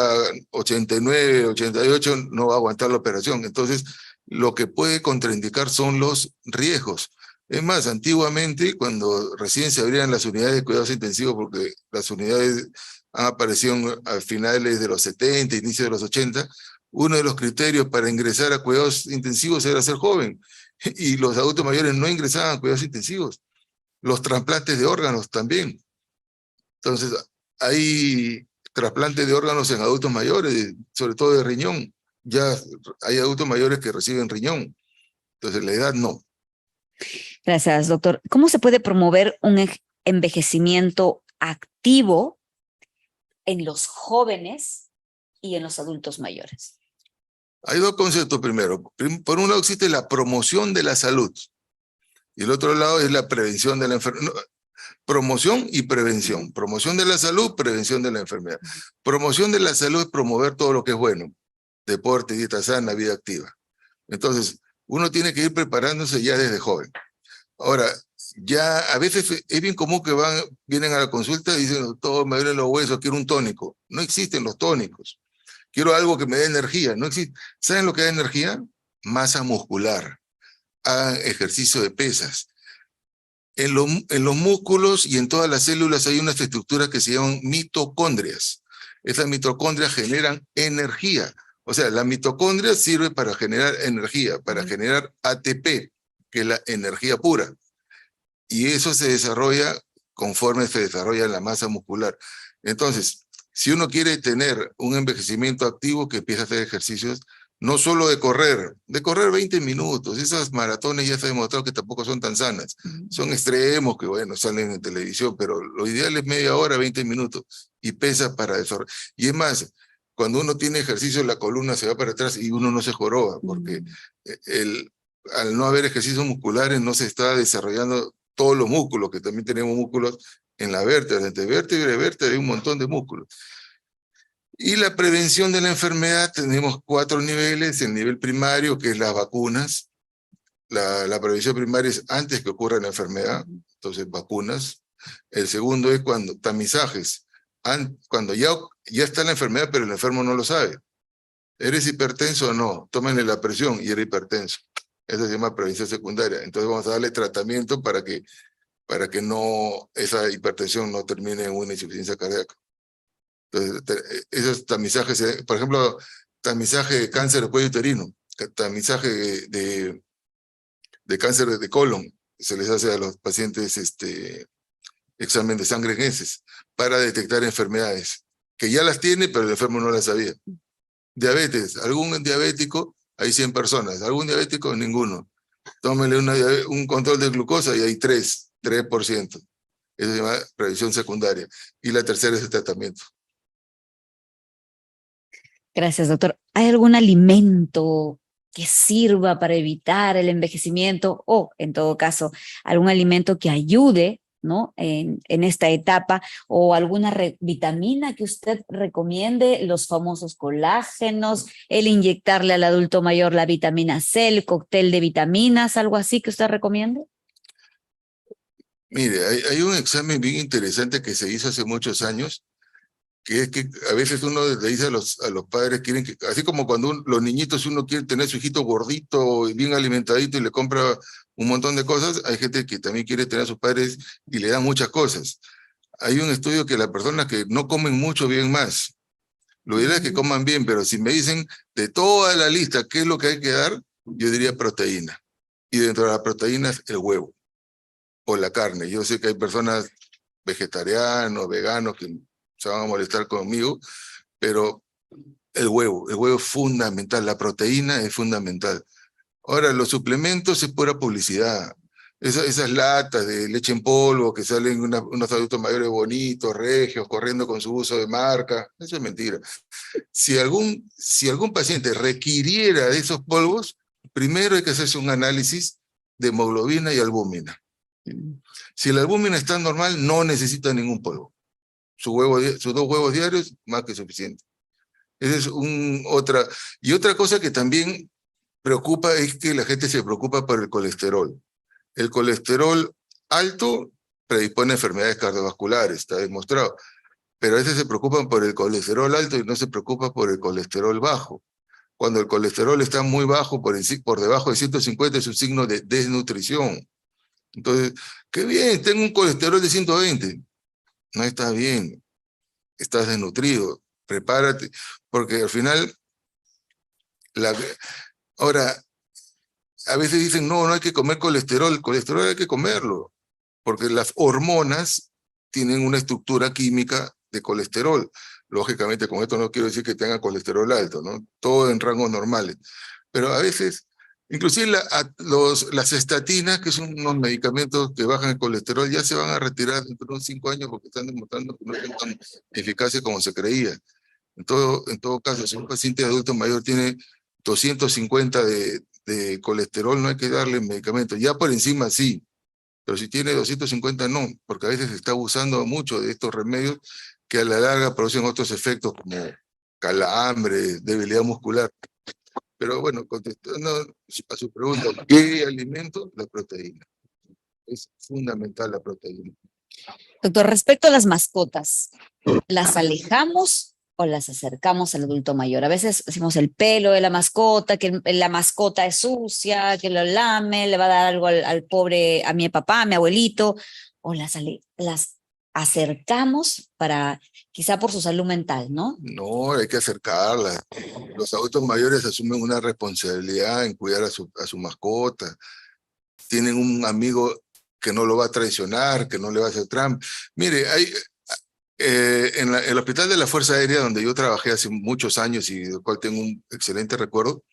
Speaker 2: 89, 88, no va a aguantar la operación. Entonces, lo que puede contraindicar son los riesgos. Es más, antiguamente, cuando recién se abrían las unidades de cuidados intensivos, porque las unidades han aparecido a finales de los 70, inicios de los 80, uno de los criterios para ingresar a cuidados intensivos era ser joven. Y los adultos mayores no ingresaban a cuidados intensivos. Los trasplantes de órganos también. Entonces, hay trasplantes de órganos en adultos mayores, sobre todo de riñón. Ya hay adultos mayores que reciben riñón. Entonces, la edad no.
Speaker 1: Gracias, doctor. ¿Cómo se puede promover un envejecimiento activo en los jóvenes y en los adultos mayores?
Speaker 2: Hay dos conceptos primero. Por un lado existe la promoción de la salud y el otro lado es la prevención de la enfermedad. Promoción y prevención. Promoción de la salud, prevención de la enfermedad. Promoción de la salud es promover todo lo que es bueno. Deporte, dieta sana, vida activa. Entonces, uno tiene que ir preparándose ya desde joven. Ahora, ya a veces es bien común que vienen a la consulta y dicen, doctor, me duelen los huesos, quiero un tónico. No existen los tónicos. Quiero algo que me dé energía. No existe. ¿Saben lo que da energía? Masa muscular. Hagan ejercicio de pesas. En los músculos y en todas las células hay unas estructuras que se llaman mitocondrias. Esas mitocondrias generan energía. O sea, la mitocondria sirve para generar energía, para generar ATP, que es la energía pura. Y eso se desarrolla conforme se desarrolla la masa muscular. Entonces, si uno quiere tener un envejecimiento activo, que empieza a hacer ejercicios, no solo de correr 20 minutos, esas maratones ya se ha demostrado que tampoco son tan sanas. Son extremos que, bueno, salen en televisión, pero lo ideal es media hora, 20 minutos, y pesa para desarrollar. Y es más, cuando uno tiene ejercicio, la columna se va para atrás y uno no se joroba, porque al no haber ejercicios musculares no se está desarrollando todos los músculos, que también tenemos músculos en la vértebra, entre vértebra y vértebra hay un montón de músculos. Y la prevención de la enfermedad, tenemos 4 niveles. El nivel primario, que es las vacunas. La prevención primaria es antes que ocurra la enfermedad, entonces vacunas. El segundo es cuando tamizajes, cuando ya está la enfermedad, pero el enfermo no lo sabe. ¿Eres hipertenso o no? Tómenle la presión y eres hipertenso. Eso se llama prevención secundaria. Entonces vamos a darle tratamiento para que no, esa hipertensión no termine en una insuficiencia cardíaca. Entonces, esos tamizajes, por ejemplo, tamizaje de cáncer de cuello uterino, tamizaje de cáncer de colon, se les hace a los pacientes examen de sangre en heces para detectar enfermedades, que ya las tiene, pero el enfermo no las sabía. Diabetes, algún diabético, hay 100 personas, algún diabético, ninguno. Tómenle un control de glucosa y hay 3%. Eso se llama previsión secundaria. Y la tercera es el tratamiento.
Speaker 1: Gracias, doctor. ¿Hay algún alimento que sirva para evitar el envejecimiento o, en todo caso, algún alimento que ayude, ¿no?, en esta etapa, o alguna vitamina que usted recomiende, los famosos colágenos, el inyectarle al adulto mayor la vitamina C, el cóctel de vitaminas, algo así que usted recomiende?
Speaker 2: Mire, hay un examen bien interesante que se hizo hace muchos años, que es que a veces uno le dice a los padres, quieren que, así como cuando los niñitos, uno quiere tener a su hijito gordito y bien alimentadito y le compra un montón de cosas, hay gente que también quiere tener a sus padres y le dan muchas cosas. Hay un estudio que las personas que no comen mucho viven más. Lo ideal es que coman bien, pero si me dicen de toda la lista qué es lo que hay que dar, yo diría proteína. Y dentro de las proteínas, el huevo o la carne. Yo sé que hay personas vegetarianos, veganos, que se van a molestar conmigo, pero el huevo es fundamental, la proteína es fundamental. Ahora, los suplementos es pura publicidad. Esas latas de leche en polvo que salen unos adultos mayores bonitos, regios, corriendo con su uso de marca, eso es mentira. Si algún paciente requiriera de esos polvos, primero hay que hacerse un análisis de hemoglobina y albúmina. Si la albúmina está normal, no necesita ningún polvo. Sus 2 huevos diarios, más que suficiente. Esa es otra. Y otra cosa que también preocupa es que la gente se preocupa por el colesterol. El colesterol alto predispone a enfermedades cardiovasculares, está demostrado. Pero a veces se preocupan por el colesterol alto y no se preocupa por el colesterol bajo. Cuando el colesterol está muy bajo, por debajo de 150, es un signo de desnutrición. Entonces, qué bien, tengo un colesterol de 120. No está bien, estás desnutrido, prepárate, porque al final, ahora, a veces dicen, no hay que comer colesterol. El colesterol hay que comerlo, porque las hormonas tienen una estructura química de colesterol. Lógicamente, con esto no quiero decir que tenga colesterol alto, ¿no? Todo en rangos normales. Pero a veces Inclusive las estatinas, que son unos medicamentos que bajan el colesterol, ya se van a retirar dentro de unos 5 años porque están demostrando que no son tan eficaces como se creía. En todo caso, si un paciente adulto mayor tiene 250 de colesterol, no hay que darle medicamentos. Ya por encima sí, pero si tiene 250 no, porque a veces se está abusando mucho de estos remedios que a la larga producen otros efectos como calambre, debilidad muscular. Pero bueno, contestando a su pregunta, ¿qué alimento? La proteína. Es fundamental la proteína.
Speaker 1: Doctor, respecto a las mascotas, ¿las alejamos o las acercamos al adulto mayor? A veces decimos el pelo de la mascota, que la mascota es sucia, que lo lame, le va a dar algo al pobre, a mi papá, a mi abuelito, o las acercamos para, quizá por su salud mental, ¿no?
Speaker 2: No, hay que acercarla. Los adultos mayores asumen una responsabilidad en cuidar a su mascota. Tienen un amigo que no lo va a traicionar, que no le va a hacer trampa. Mire, en el Hospital de la Fuerza Aérea, donde yo trabajé hace muchos años y del cual tengo un excelente recuerdo,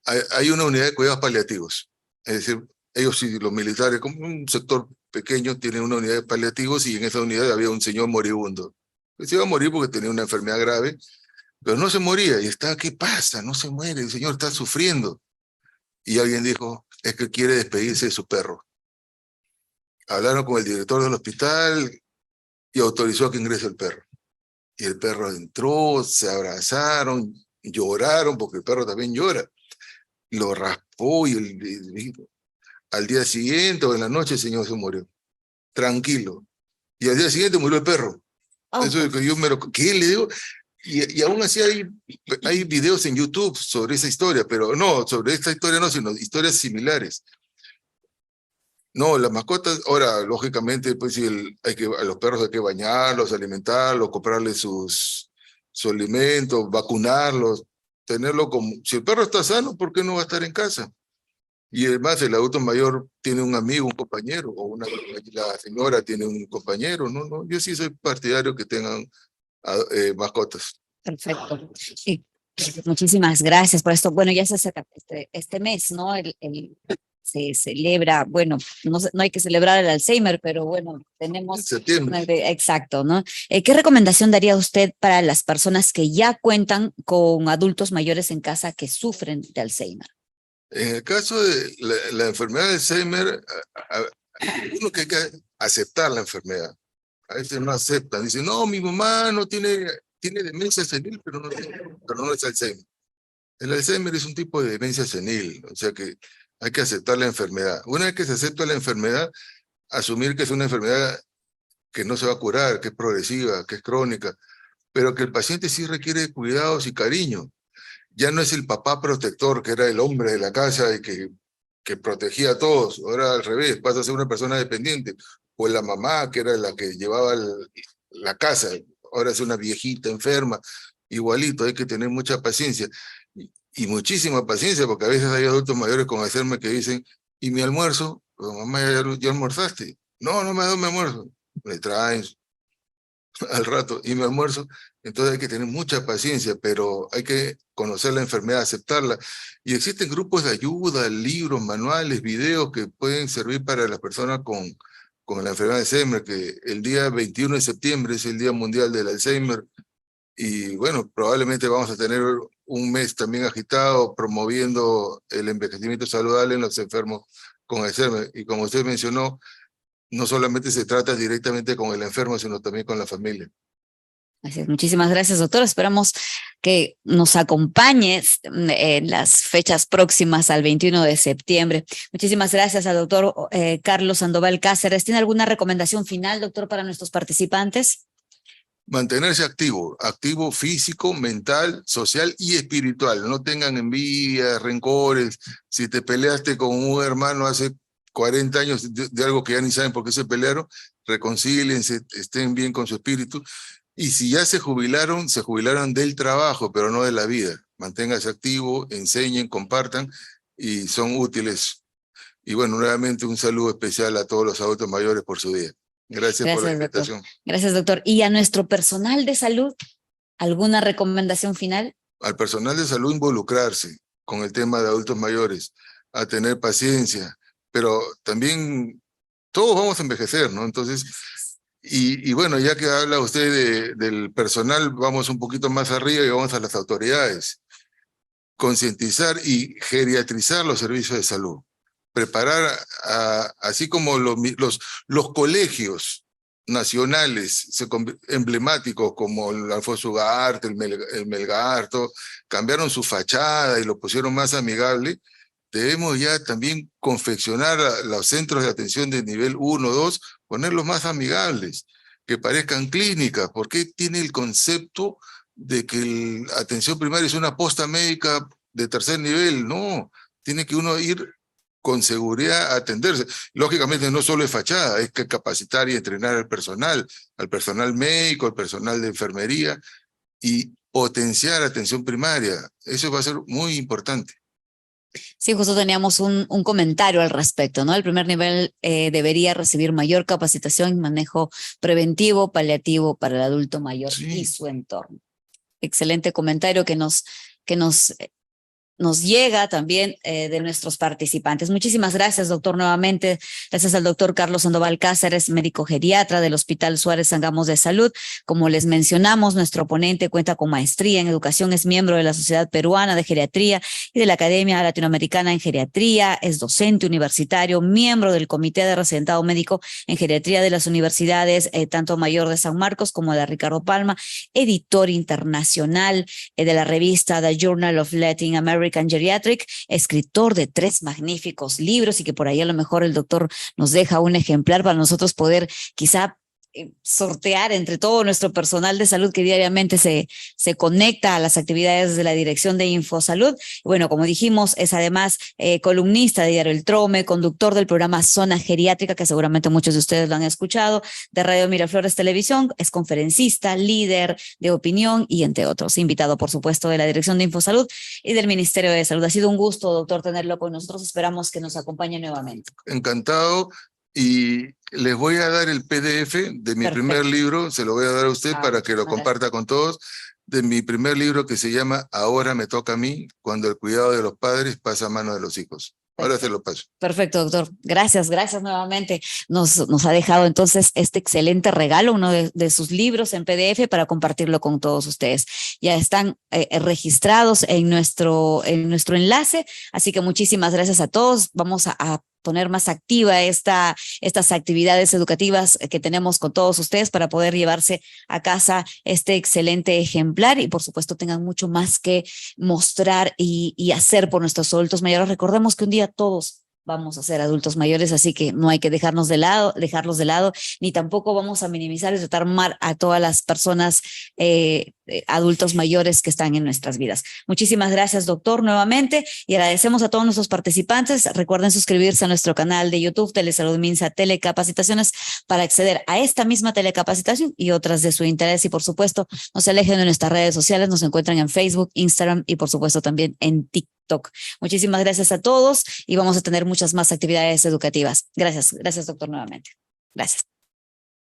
Speaker 2: hay una unidad de cuidados paliativos. Es decir, ellos sí, los militares, como un sector pequeño, tienen una unidad de paliativos y en esa unidad había un señor moribundo. Se iba a morir porque tenía una enfermedad grave, pero no se moría. Y estaba, ¿qué pasa? No se muere, el señor está sufriendo. Y alguien dijo, es que quiere despedirse de su perro. Hablaron con el director del hospital y autorizó que ingrese el perro. Y el perro entró, se abrazaron, lloraron, porque el perro también llora. Lo raspó y al día siguiente o en la noche el señor se murió. Tranquilo. Y al día siguiente murió el perro.
Speaker 1: Oh,
Speaker 2: Eso es que yo ¿qué le digo? Y aún así hay videos en YouTube sobre esa historia, pero no, sobre esta historia no, sino historias similares. No, las mascotas, ahora, lógicamente, pues sí, a los perros hay que bañarlos, alimentarlos, comprarles su alimento, vacunarlos, tenerlo como... Si el perro está sano, ¿por qué no va a estar en casa? Y además el adulto mayor tiene un amigo, un compañero, la señora tiene un compañero, no, yo sí soy partidario que tengan mascotas.
Speaker 1: perfecto. Sí. Muchísimas gracias por esto. Bueno, ya se acerca este mes, ¿no? Se celebra, bueno, no hay que celebrar el Alzheimer, pero bueno,
Speaker 2: En
Speaker 1: tenemos,
Speaker 2: septiembre.
Speaker 1: exacto, ¿no? ¿Qué recomendación daría usted para las personas que ya cuentan con adultos mayores en casa que sufren de Alzheimer?
Speaker 2: En el caso de la enfermedad de Alzheimer, uno que hay que aceptar la enfermedad. A veces no aceptan, dicen, no, mi mamá no tiene demencia senil, pero no es Alzheimer. El Alzheimer es un tipo de demencia senil, o sea que hay que aceptar la enfermedad. Una vez que se acepta la enfermedad, asumir que es una enfermedad que no se va a curar, que es progresiva, que es crónica, pero que el paciente sí requiere cuidados y cariño. Ya no es el papá protector, que era el hombre de la casa y que protegía a todos. Ahora al revés, pasa a ser una persona dependiente. O la mamá, que era la que llevaba la casa. Ahora es una viejita enferma. Igualito, hay que tener mucha paciencia. Y muchísima paciencia, porque a veces hay adultos mayores con Alzheimer que dicen, ¿y mi almuerzo? Pues, mamá, ya almorzaste. No, no me ha dado mi almuerzo. Le traen al rato y mi almuerzo. Entonces hay que tener mucha paciencia, pero hay que conocer la enfermedad, aceptarla. Y existen grupos de ayuda, libros, manuales, videos que pueden servir para las personas con la enfermedad de Alzheimer, que el día 21 de septiembre es el Día Mundial del Alzheimer. Y bueno, probablemente vamos a tener un mes también agitado promoviendo el envejecimiento saludable en los enfermos con Alzheimer. Y como usted mencionó, no solamente se trata directamente con el enfermo, sino también con la familia.
Speaker 1: Así es, muchísimas gracias, doctor. Esperamos que nos acompañes en las fechas próximas al 21 de septiembre. Muchísimas gracias al doctor Carlos Sandoval Cáceres. ¿Tiene alguna recomendación final, doctor, para nuestros participantes?
Speaker 2: Mantenerse activo físico, mental, social y espiritual. No tengan envidia, rencores. Si te peleaste con un hermano hace 40 años de algo que ya ni saben por qué se pelearon, reconcíliense, estén bien con su espíritu. Y si ya se jubilaron del trabajo, pero no de la vida. Manténganse activo, enseñen, compartan y son útiles. Y bueno, nuevamente un saludo especial a todos los adultos mayores por su día. Gracias por la invitación.
Speaker 1: Doctor. Gracias, doctor. ¿Y a nuestro personal de salud, alguna recomendación final?
Speaker 2: Al personal de salud involucrarse. con el tema de adultos mayores, a tener paciencia, pero también todos vamos a envejecer, ¿no? Entonces, y bueno, ya que habla usted del personal, vamos un poquito más arriba y vamos a las autoridades. Concientizar y geriatrizar los servicios de salud. Preparar, así como los colegios nacionales emblemáticos como el Alfonso Ugarte, el Melgarto, cambiaron su fachada y lo pusieron más amigable. Debemos ya también confeccionar los centros de atención de nivel 1, 2, ponerlos más amigables, que parezcan clínicas, porque tiene el concepto de que la atención primaria es una posta médica de tercer nivel. No, tiene que uno ir con seguridad a atenderse. Lógicamente no solo es fachada, es que capacitar y entrenar al personal médico, al personal de enfermería, y potenciar atención primaria. Eso va a ser muy importante.
Speaker 1: Sí, justo teníamos un comentario al respecto, ¿no? El primer nivel debería recibir mayor capacitación y manejo preventivo, paliativo para el adulto mayor y su entorno. Excelente comentario que nos llega también de nuestros participantes. Muchísimas gracias, doctor, nuevamente. Gracias al doctor Carlos Sandoval Cáceres, médico geriatra del Hospital Suárez Sangamos de Salud. Como les mencionamos, nuestro ponente cuenta con maestría en educación, es miembro de la Sociedad Peruana de Geriatría y de la Academia Latinoamericana en Geriatría, es docente universitario, miembro del Comité de Residentado Médico en Geriatría de las universidades, tanto Mayor de San Marcos como de Ricardo Palma, editor internacional de la revista The Journal of Latin American Geriatric, escritor de 3 magníficos libros, y que por ahí a lo mejor el doctor nos deja un ejemplar para nosotros poder quizá sortear entre todo nuestro personal de salud que diariamente se conecta a las actividades de la Dirección de Infosalud. Bueno, como dijimos, es además columnista de Diario El Trome, conductor del programa Zona Geriátrica, que seguramente muchos de ustedes lo han escuchado, de Radio Miraflores Televisión, es conferencista, líder de opinión y entre otros. Invitado, por supuesto, de la Dirección de Infosalud y del Ministerio de Salud. Ha sido un gusto, doctor, tenerlo con nosotros. Esperamos que nos acompañe nuevamente.
Speaker 2: Encantado. Y les voy a dar el PDF de mi primer libro, se lo voy a dar a usted para que lo comparta con todos, de mi primer libro que se llama Ahora me toca a mí, cuando el cuidado de los padres pasa a manos de los hijos. Ahora se lo paso.
Speaker 1: Perfecto, doctor. Gracias nuevamente. Nos ha dejado entonces este excelente regalo, uno de sus libros en PDF para compartirlo con todos ustedes. Ya están registrados en nuestro enlace, así que muchísimas gracias a todos. Vamos a poner más activa estas actividades educativas que tenemos con todos ustedes para poder llevarse a casa este excelente ejemplar y por supuesto tengan mucho más que mostrar y hacer por nuestros adultos mayores. Recordemos que un día todos vamos a ser adultos mayores, así que no hay que dejarlos de lado, ni tampoco vamos a minimizar y tratar mal a todas las personas adultos mayores que están en nuestras vidas. Muchísimas gracias, doctor, nuevamente, y agradecemos a todos nuestros participantes. Recuerden suscribirse a nuestro canal de YouTube, Telesalud Minsa Telecapacitaciones, para acceder a esta misma telecapacitación y otras de su interés. Y por supuesto, no se alejen de nuestras redes sociales, nos encuentran en Facebook, Instagram y por supuesto también en TikTok. Muchísimas gracias a todos y vamos a tener muchas más actividades educativas. Gracias, doctor, nuevamente. Gracias.